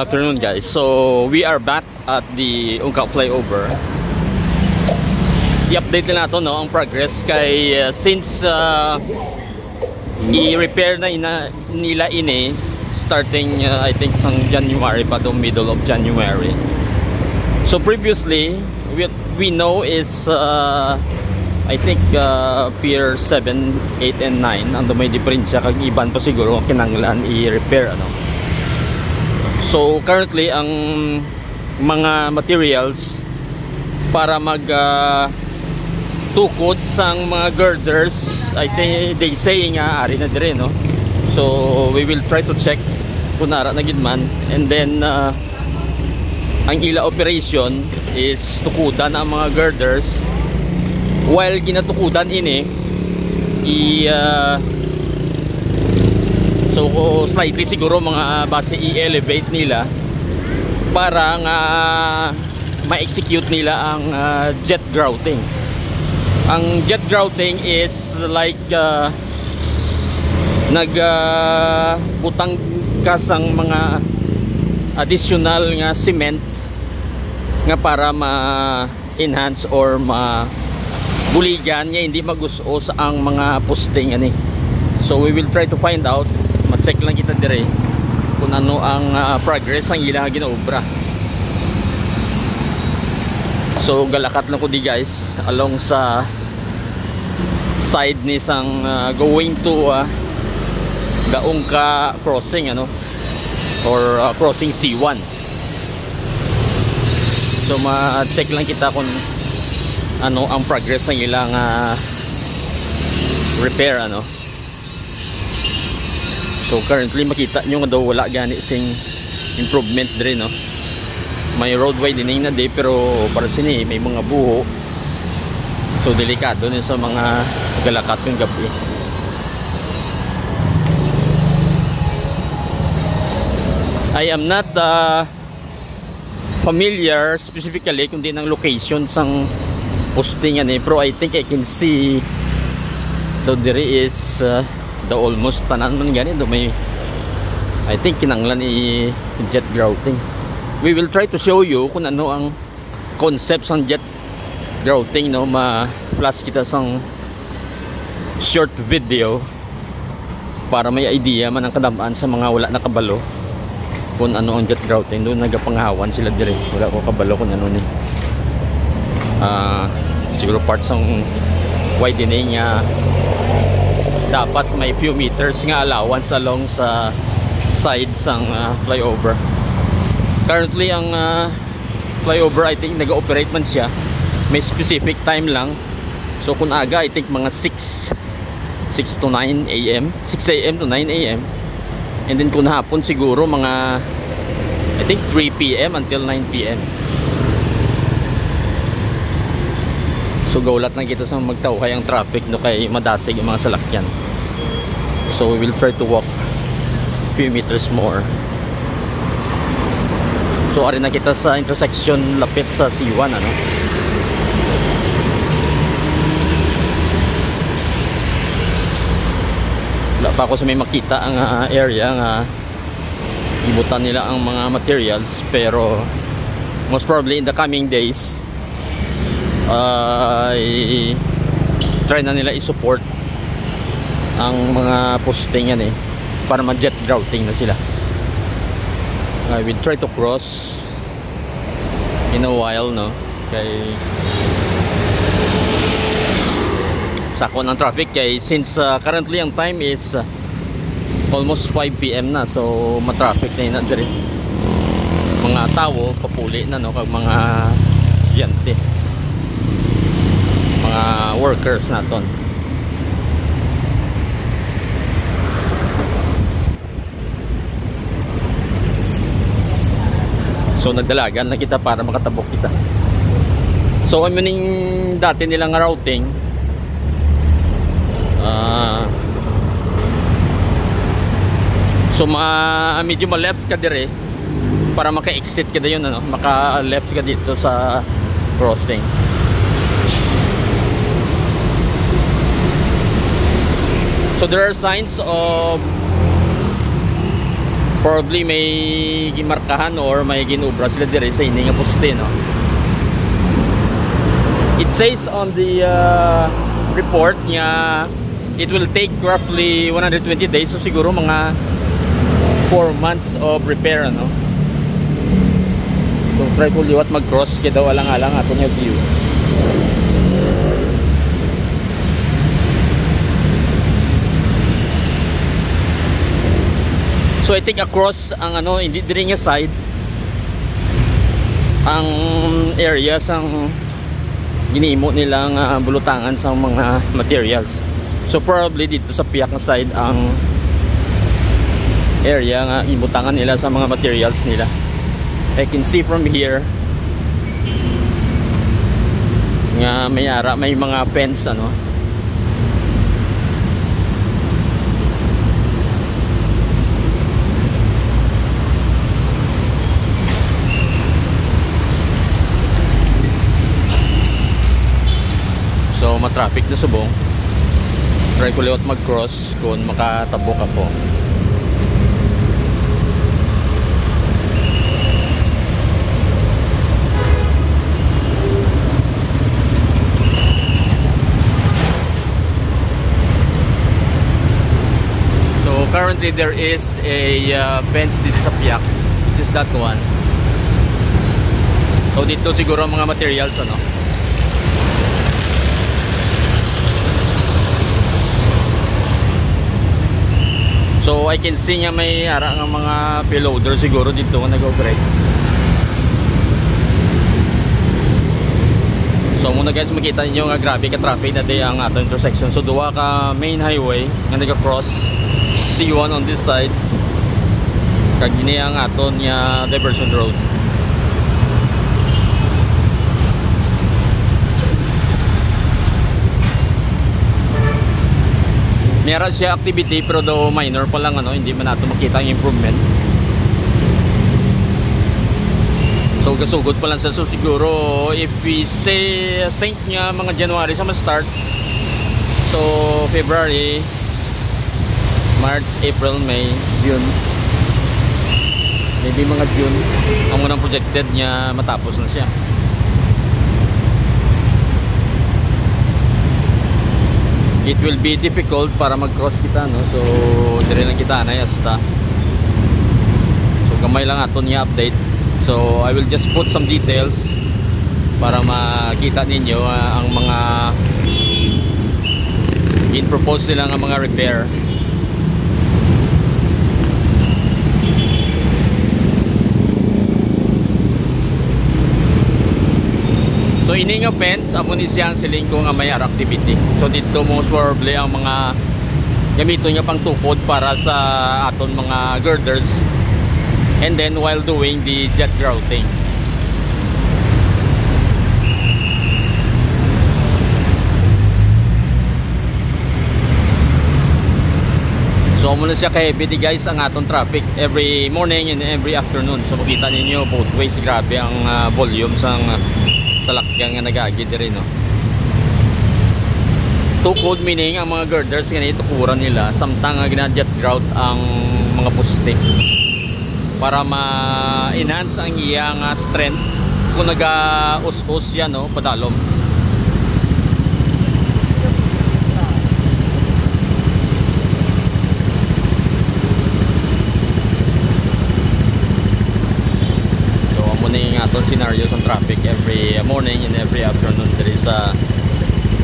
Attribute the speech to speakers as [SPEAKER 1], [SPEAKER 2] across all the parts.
[SPEAKER 1] afternoon, guys. So we are back at the Ungka flyover. I-update na nato no ang progress kay since i-repair na nila ini starting I think sang January pa to middle of January. So previously we know is I think Pier 7, 8 and 9 ando may diferensya kag iban pa siguro ang kinahanglan i-repair ano. So currently ang mga materials para mag tukod sang mga girders I think they say nga ari na dire no. So we will try to check kung nara na gid man, and then ang ila operation is tukudan ang mga girders. While ginatukudan ini so slightly siguro mga base i-elevate nila para nga ma-execute nila ang jet grouting. Ang jet grouting is like nagbutang kasang mga additional nga cement nga para ma-enhance or ma-buligan niya hindi magusos ang mga posting ani. So we will try to find out, ma-check lang kita dire kung ano ang progress ang ila ginaobra. So galakat lang ko di guys along sa side ni sang going to the Ungka crossing ano, or crossing C1. So ma-check lang kita kung ano ang progress ng ilang repair ano. So currently makita nyo nga daw wala gani sing improvement dire no. May roadway din na di pero para sini may mga buho. So delikado din sa mga galakat yung gabi. I am not familiar specifically kung din ang location sang postingan eh, pero I think I can see though there is the almost tanan man gani do may I think kinanglan jet grouting. We will try to show you kung ano ang concept ng jet grouting no, ma-flash kita sang short video para may idea man ang kadamaan sa mga wala nakabalo kung ano ang jet grouting. Doon nagapanghawan sila dire, wala ko kabalo kung ano ni siguro parts ng widening dapat may few meters nga allowance along sa side sang flyover. Currently ang flyover I think nag-ooperate man siya, may specific time lang. So kung aga I think mga 6 to 9 AM 6 AM to 9 AM, and then kung hapon siguro mga I think 3 PM until 9 PM. So gaulat na kita sa magtawhay ang traffic no kay madasig yung mga salakyan. So we will try to walk few meters more. So ari na kita sa intersection lapit sa C1 ano. Wala pa ako sa may makita ang area nga ibutan nila ang mga materials, pero most probably in the coming days try na nila i-support ang mga posting yan eh para ma-jet grouting na sila. I will try to cross in a while no, kay sako ng traffic kay since currently ang time is almost 5 PM na, so ma-traffic na yun dire. Mga tao papuli na no, kag mga estudyante, mga workers naton. So nagdalagan na kita para makatabok kita. So ano ning dati nilang routing so medyo ma-left ka dire para maka-exit ka dayon ano, maka-left ka dito sa crossing. So there are signs of probably may gimarkahan or may ginubra sila dire sa ini nga poste, no? It says on the report niya it will take roughly 120 days, so siguro mga 4 months of repair, no? So try ko liwat mag-cross kaya daw alang-alang ato nga view. So I think across ang ano, hindi diri nga side ang area sang ginimo nilang bulutangan sa mga materials. So probably dito sa piyak na side ang area nga ibutangan nila sa mga materials nila. I can see from here nga may mga fence, ano. So matraffic na subong. Try ko liwat mag-cross kung makatabok ako. So currently there is a fence dito sa piyak, which is that one. So dito siguro mga materials, ano. So I can see nga may ara nga mga payloader siguro dito nga nag-operate. So muna guys, makita niyo nga grabe ka traffic na ang ato intersection. So duwa ka main highway nga nag-cross, C1 on this side, kag gini ang aton nga diversion road. Meron siya activity pero daw minor pa lang, ano, hindi man nato makita ang improvement. So gasugod pa lang siya. So siguro if we stay, think niya mga January sa ma-start. So February, March, April, May, June. Maybe mga June ang unang projected niya matapos na siya. It will be difficult para mag-cross kita, no? So dire lang kita na yasta. So gamay lang aton nga update. So I will just put some details para makita ninyo ang mga in-propose nila nga mga repair. So ini nga fence amo ni siyang siling ko nga may activity. So dito most probably ang mga gamito niya pang tukod para sa aton mga girders, and then while doing the jet grouting. So muna siya ka-heavy guys ang aton traffic every morning and every afternoon. So makita ninyo both ways, grabe ang volume sang salakyan nga nagagid rin, no? Tukod meaning ang mga girders nga itukuran nila samtang gina-jet grout ang mga poste para ma-enhance ang iyang strength kung naga-us-us yan, no, padalom. Scenario sa traffic every morning and every afternoon diri sa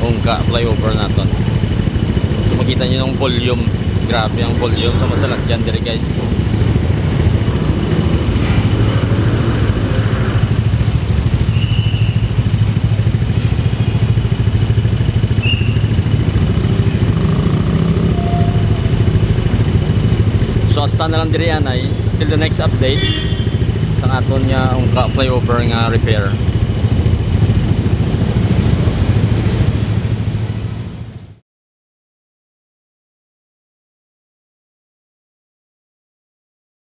[SPEAKER 1] Ungka flyover naton. So makita niyo yung volume, grabe ang volume sa masalakyan diri guys. So hasta na lang diri anay till the next update sa aton nga Ungka flyover nga repair.